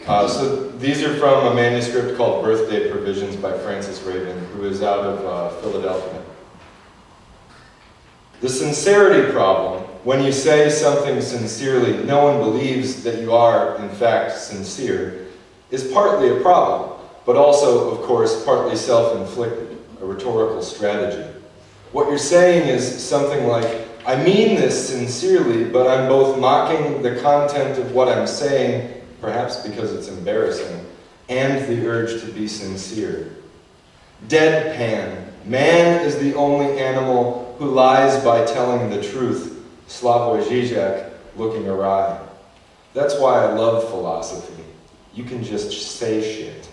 So these are from a manuscript called Birthday Provisions by Francis Raven, who is out of Philadelphia. The sincerity problem. When you say something sincerely, no one believes that you are, in fact, sincere, is partly a problem, but also, of course, partly self-inflicted, a rhetorical strategy. What you're saying is something like, I mean this sincerely, but I'm both mocking the content of what I'm saying, perhaps because it's embarrassing, and the urge to be sincere. Deadpan. Man is the only animal who lies by telling the truth. Slavoj Žižek, looking awry. That's why I love philosophy. You can just say shit.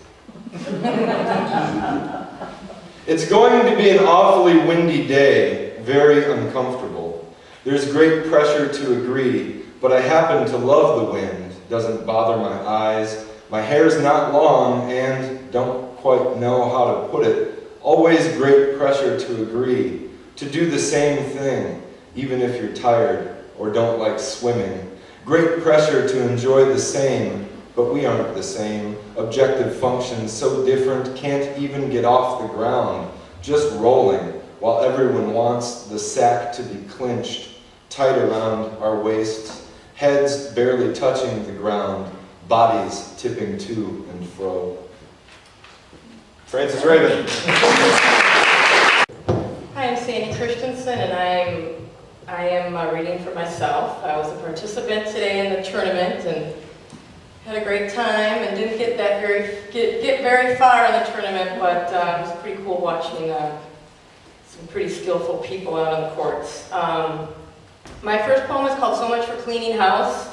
It's going to be an awfully windy day, very uncomfortable. There's great pressure to agree, but I happen to love the wind. Doesn't bother my eyes. My hair's not long and, don't quite know how to put it, always great pressure to agree, to do the same thing, even if you're tired or don't like swimming. Great pressure to enjoy the same, but we aren't the same. Objective functions so different, can't even get off the ground, just rolling, while everyone wants the sack to be clinched, tight around our waists, heads barely touching the ground, bodies tipping to and fro. Francis Raven. Hi, I'm Sandy Christensen, and I am reading for myself. I was a participant today in the tournament and had a great time and didn't get very far in the tournament, but it was pretty cool watching some pretty skillful people out on the courts. My first poem is called So Much for Cleaning House.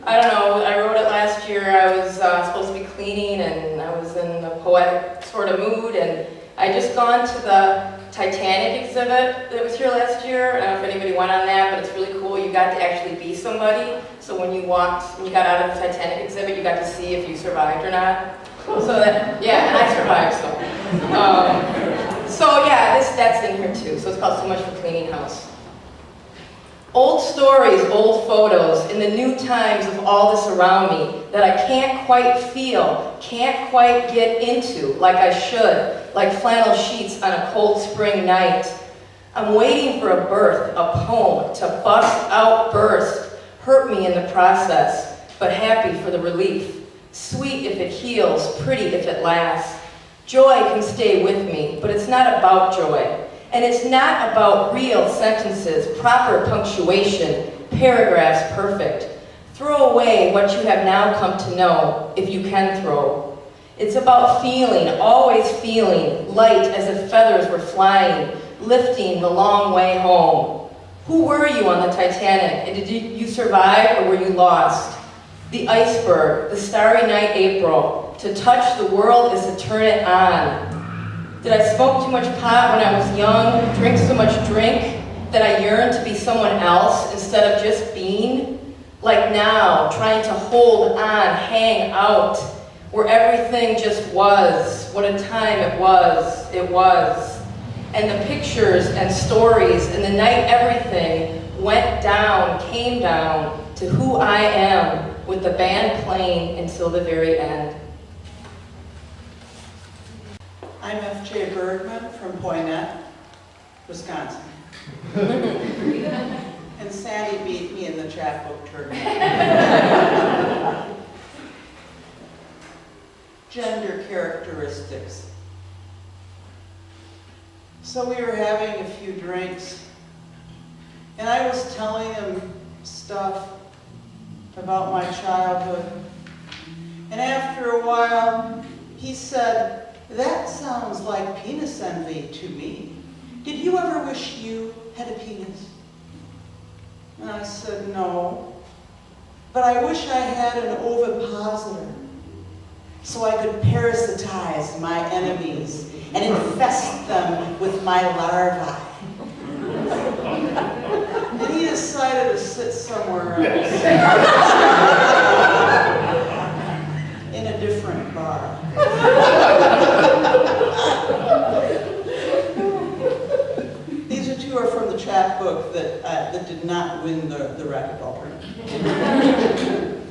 I don't know, I wrote it last year. I was supposed to be cleaning and I was in a poetic sort of mood, and I just gone to the Titanic exhibit that was here last year. I don't know if anybody went on that, but it's really cool. You got to actually be somebody. So when you got out of the Titanic exhibit, you got to see if you survived or not. So that, yeah, and I survived, so yeah, that's in here too. So it's called So Much for Cleaning House. Old stories, old photos, in the new times of all this around me that I can't quite feel, can't quite get into like I should, like flannel sheets on a cold spring night. I'm waiting for a birth, a poem to bust out, burst, hurt me in the process, but happy for the relief. Sweet if it heals, pretty if it lasts. Joy can stay with me, but it's not about joy. And it's not about real sentences, proper punctuation, paragraphs perfect. Throw away what you have now come to know, if you can throw. It's about feeling, always feeling, light as if feathers were flying, lifting the long way home. Who were you on the Titanic? And did you survive or were you lost? The iceberg, the starry night April. To touch the world is to turn it on. Did I smoke too much pot when I was young, drink so much drink, that I yearned to be someone else instead of just being? Like now, trying to hold on, hang out, where everything just was. What a time it was. And the pictures and stories, and the night everything went down, came down to who I am, with the band playing until the very end. I'm F.J. Bergman from Poynette, Wisconsin. And Sandy beat me in the chapbook tournament. Gender characteristics. So we were having a few drinks, and I was telling him stuff about my childhood. And after a while, he said, "That sounds like penis envy to me. Did you ever wish you had a penis?" And I said, "No, but I wish I had an ovipositor so I could parasitize my enemies and infest them with my larvae." And he decided to sit somewhere else in a different bar. These two are from the chapbook that did not win the racquetball tournament.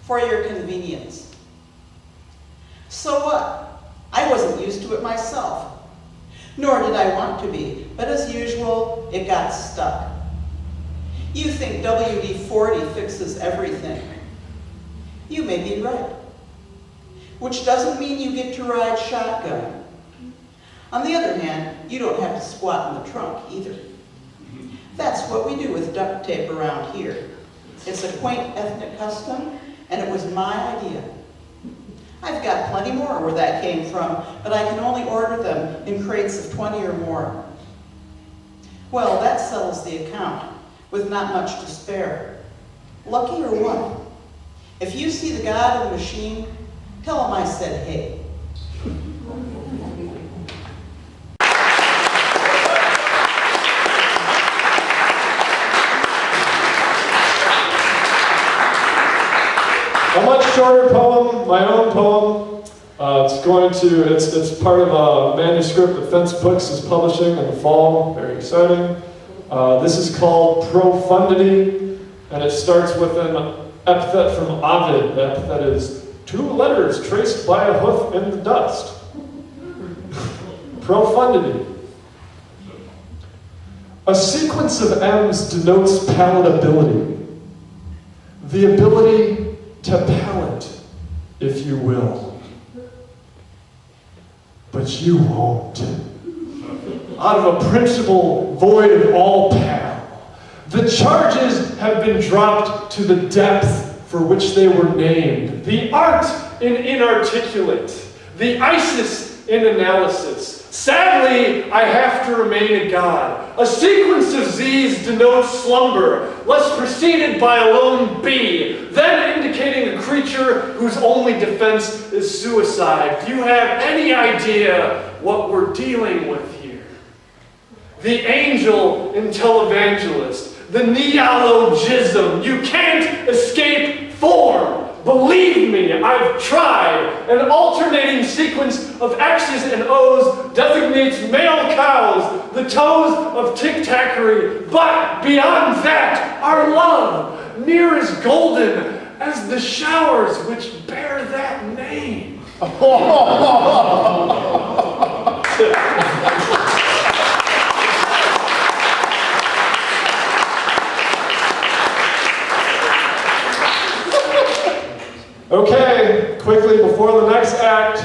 for your convenience. So what? I wasn't used to it myself, nor did I want to be, but as usual, it got stuck. You think WD-40 fixes everything. You may be right, which doesn't mean you get to ride shotgun. On the other hand, you don't have to squat in the trunk either. That's what we do with duct tape around here. It's a quaint ethnic custom, and it was my idea. I've got plenty more where that came from, but I can only order them in crates of 20 or more. Well, that settles the account, with not much to spare. Lucky or what? If you see the god of the machine, tell him I said hey. A much shorter poem, my own poem. It's part of a manuscript that Fence Books is publishing in the fall. Very exciting. This is called Profundity, and it starts with an epithet from Ovid. The epithet is 2 letters traced by a hoof in the dust. Profundity. A sequence of M's denotes palatability, the ability to palate, if you will. But you won't. Out of a principle void of all pal, the charges have been dropped to the depth for which they were named. The art in inarticulate, the ISIS in analysis. Sadly, I have to remain a god. A sequence of Z's denotes slumber, less preceded by a lone B, then indicating a creature whose only defense is suicide. Do you have any idea what we're dealing with here? The angel in televangelist, the neologism. You can't escape form. Believe me, I've tried. An alternating sequence of X's and O's designates male cows, the toes of tic-tackery. But beyond that, our love, near as golden as the showers which bear that name. Okay, quickly before the next act,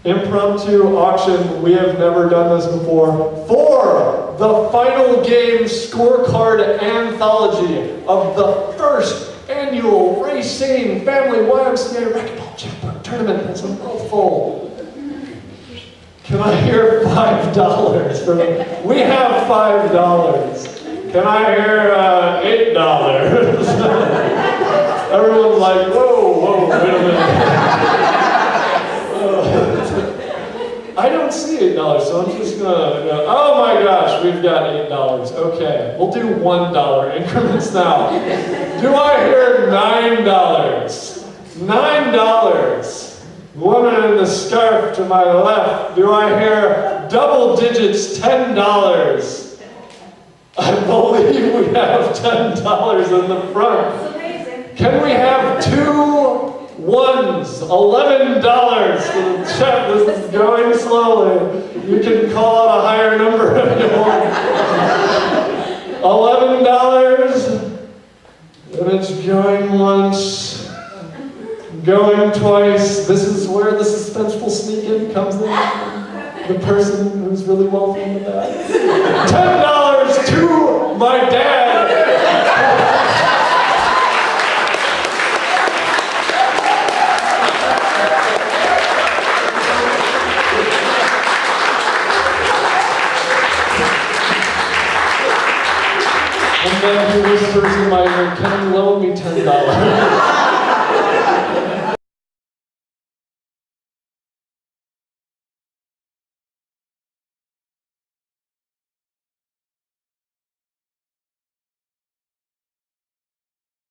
impromptu auction. We have never done this before. For the final game scorecard anthology of the first annual Racine Family YMCA Raquetball Chapbook Tournament. It's a mouthful. Can I hear $5 for the... We have $5. Can I hear $8? Everyone's like, whoa, wait a minute. I don't see $8, so I'm just gonna go, oh my gosh, we've got $8. Okay, we'll do $1 increments now. Do I hear $9? $9. Woman in the scarf to my left. Do I hear double digits, $10? I believe we have $10 in the front. Can we have 2 1s? $11 for the check. This is going slowly. You can call out a higher number if you want. $11. And it's going once, going twice. This is where the suspenseful sneak-in comes in. The person who's really wealthy in the back. $10 to my dad. And then he whispers in my ear, can you loan me $10?